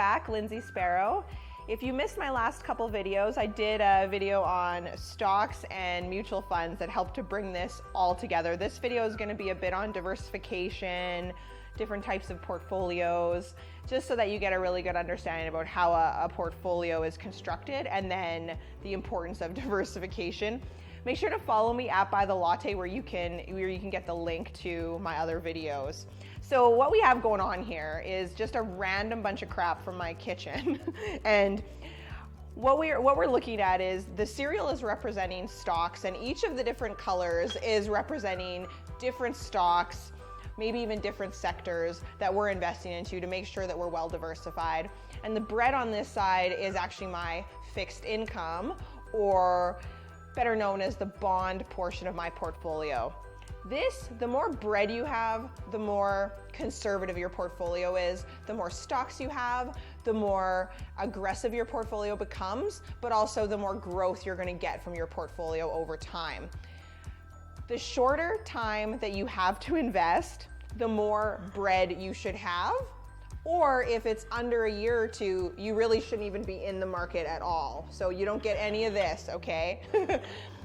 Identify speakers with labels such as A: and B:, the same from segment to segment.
A: back, Lindsay Sparrow. If you missed my last couple videos, I did a video on stocks and mutual funds that helped to bring this all together. This video is going to be a bit on diversification, different types of portfolios, just so that you get a really good understanding about how a portfolio is constructed, and then the importance of diversification. Make sure to follow me at Buy the Latte where you can get the link to my other videos. So what we have going on here is just a random bunch of crap from my kitchen. And what we're looking at is the cereal is representing stocks, and each of the different colors is representing different stocks, maybe even different sectors that we're investing into to make sure that we're well diversified. And the bread on this side is actually my fixed income, or better known as the bond portion of my portfolio. The more bread you have, the more conservative your portfolio is. The more stocks you have, the more aggressive your portfolio becomes, but also the more growth you're going to get from your portfolio over time. The shorter time that you have to invest, the more bread you should have. Or if it's under a year or two, you really shouldn't even be in the market at all. So you don't get any of this, okay?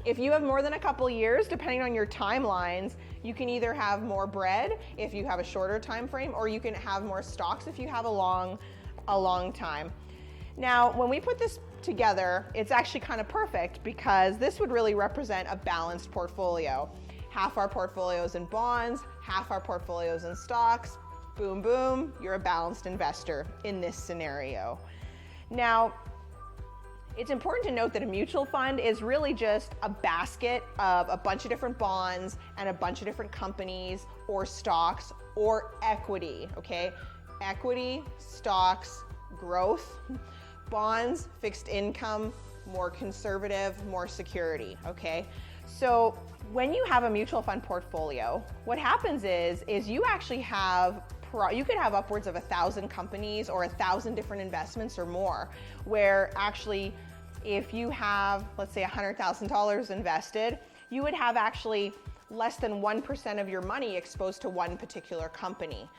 A: If you have more than a couple years, depending on your timelines, you can either have more bread if you have a shorter time frame, or you can have more stocks if you have a long time. Now, when we put this together, it's actually kind of perfect because this would really represent a balanced portfolio. Half our portfolio is in bonds, half our portfolio is in stocks. Boom, boom, you're a balanced investor in this scenario. Now, it's important to note that a mutual fund is really just a basket of a bunch of different bonds and a bunch of different companies or stocks or equity, okay? Equity, stocks, growth, bonds, fixed income, more conservative, more security, okay? So when you have a mutual fund portfolio, what happens is you actually have you could have upwards of 1,000 companies or 1,000 different investments or more, where actually if you have, let's say, $100,000 invested, you would have actually less than 1% of your money exposed to one particular company.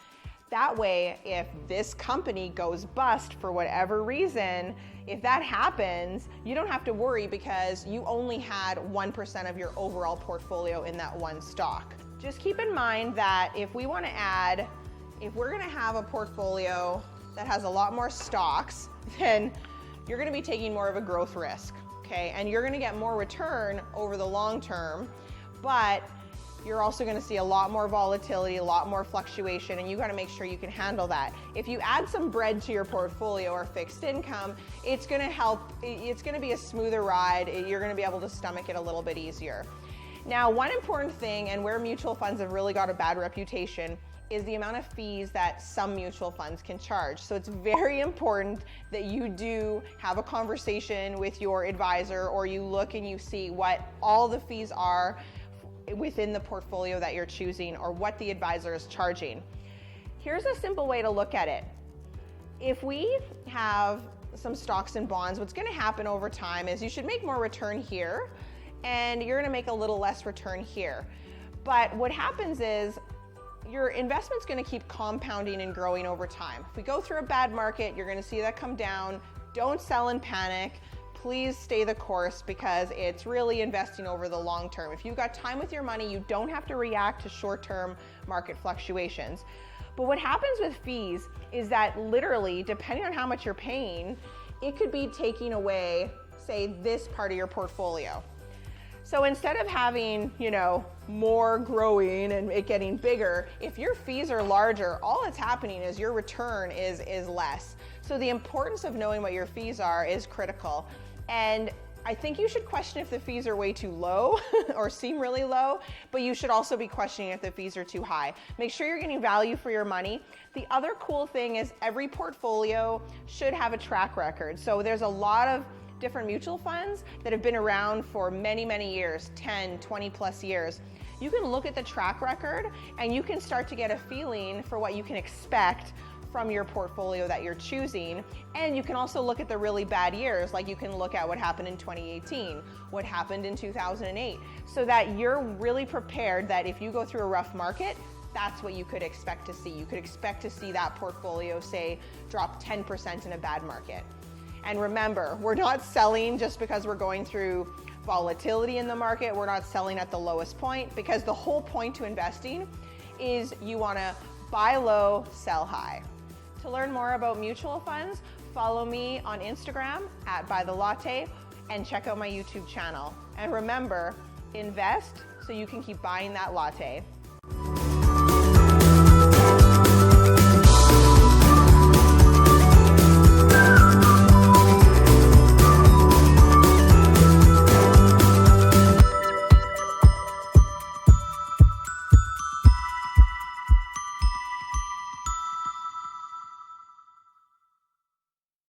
A: That way, if this company goes bust for whatever reason, if that happens, you don't have to worry because you only had 1% of your overall portfolio in that one stock. Just keep in mind that if we're gonna have a portfolio that has a lot more stocks, then you're gonna be taking more of a growth risk, okay? And you're gonna get more return over the long term, but you're also going to see a lot more volatility, a lot more fluctuation, and you got to make sure you can handle that. If you add some bread to your portfolio or fixed income, it's going to help, it's going to be a smoother ride. You're going to be able to stomach it a little bit easier. Now, one important thing, and where mutual funds have really got a bad reputation, is the amount of fees that some mutual funds can charge. So it's very important that you do have a conversation with your advisor, or you look and you see what all the fees are within the portfolio that you're choosing, or what the advisor is charging. Here's a simple way to look at it. If we have some stocks and bonds, what's going to happen over time is you should make more return here, and you're going to make a little less return here. But what happens is your investment's going to keep compounding and growing over time. If we go through a bad market, you're going to see that come down. Don't sell in panic. Please stay the course, because it's really investing over the long term. If you've got time with your money, you don't have to react to short-term market fluctuations. But what happens with fees is that literally, depending on how much you're paying, it could be taking away, say, this part of your portfolio. So instead of having, more growing and it getting bigger, if your fees are larger, all that's happening is your return is less. So the importance of knowing what your fees are is critical. And I think you should question if the fees are way too low or seem really low, but you should also be questioning if the fees are too high. Make sure you're getting value for your money. The other cool thing is every portfolio should have a track record. So there's a lot of different mutual funds that have been around for many, many years, 10, 20 plus years. You can look at the track record and you can start to get a feeling for what you can expect from your portfolio that you're choosing. And you can also look at the really bad years, like you can look at what happened in 2018, what happened in 2008, so that you're really prepared that if you go through a rough market, that's what you could expect to see. You could expect to see that portfolio, say, drop 10% in a bad market. And remember, we're not selling just because we're going through volatility in the market. We're not selling at the lowest point, because the whole point to investing is you want to buy low, sell high. To learn more about mutual funds, follow me on Instagram at @BuyTheLatte and check out my YouTube channel. And remember, invest so you can keep buying that latte.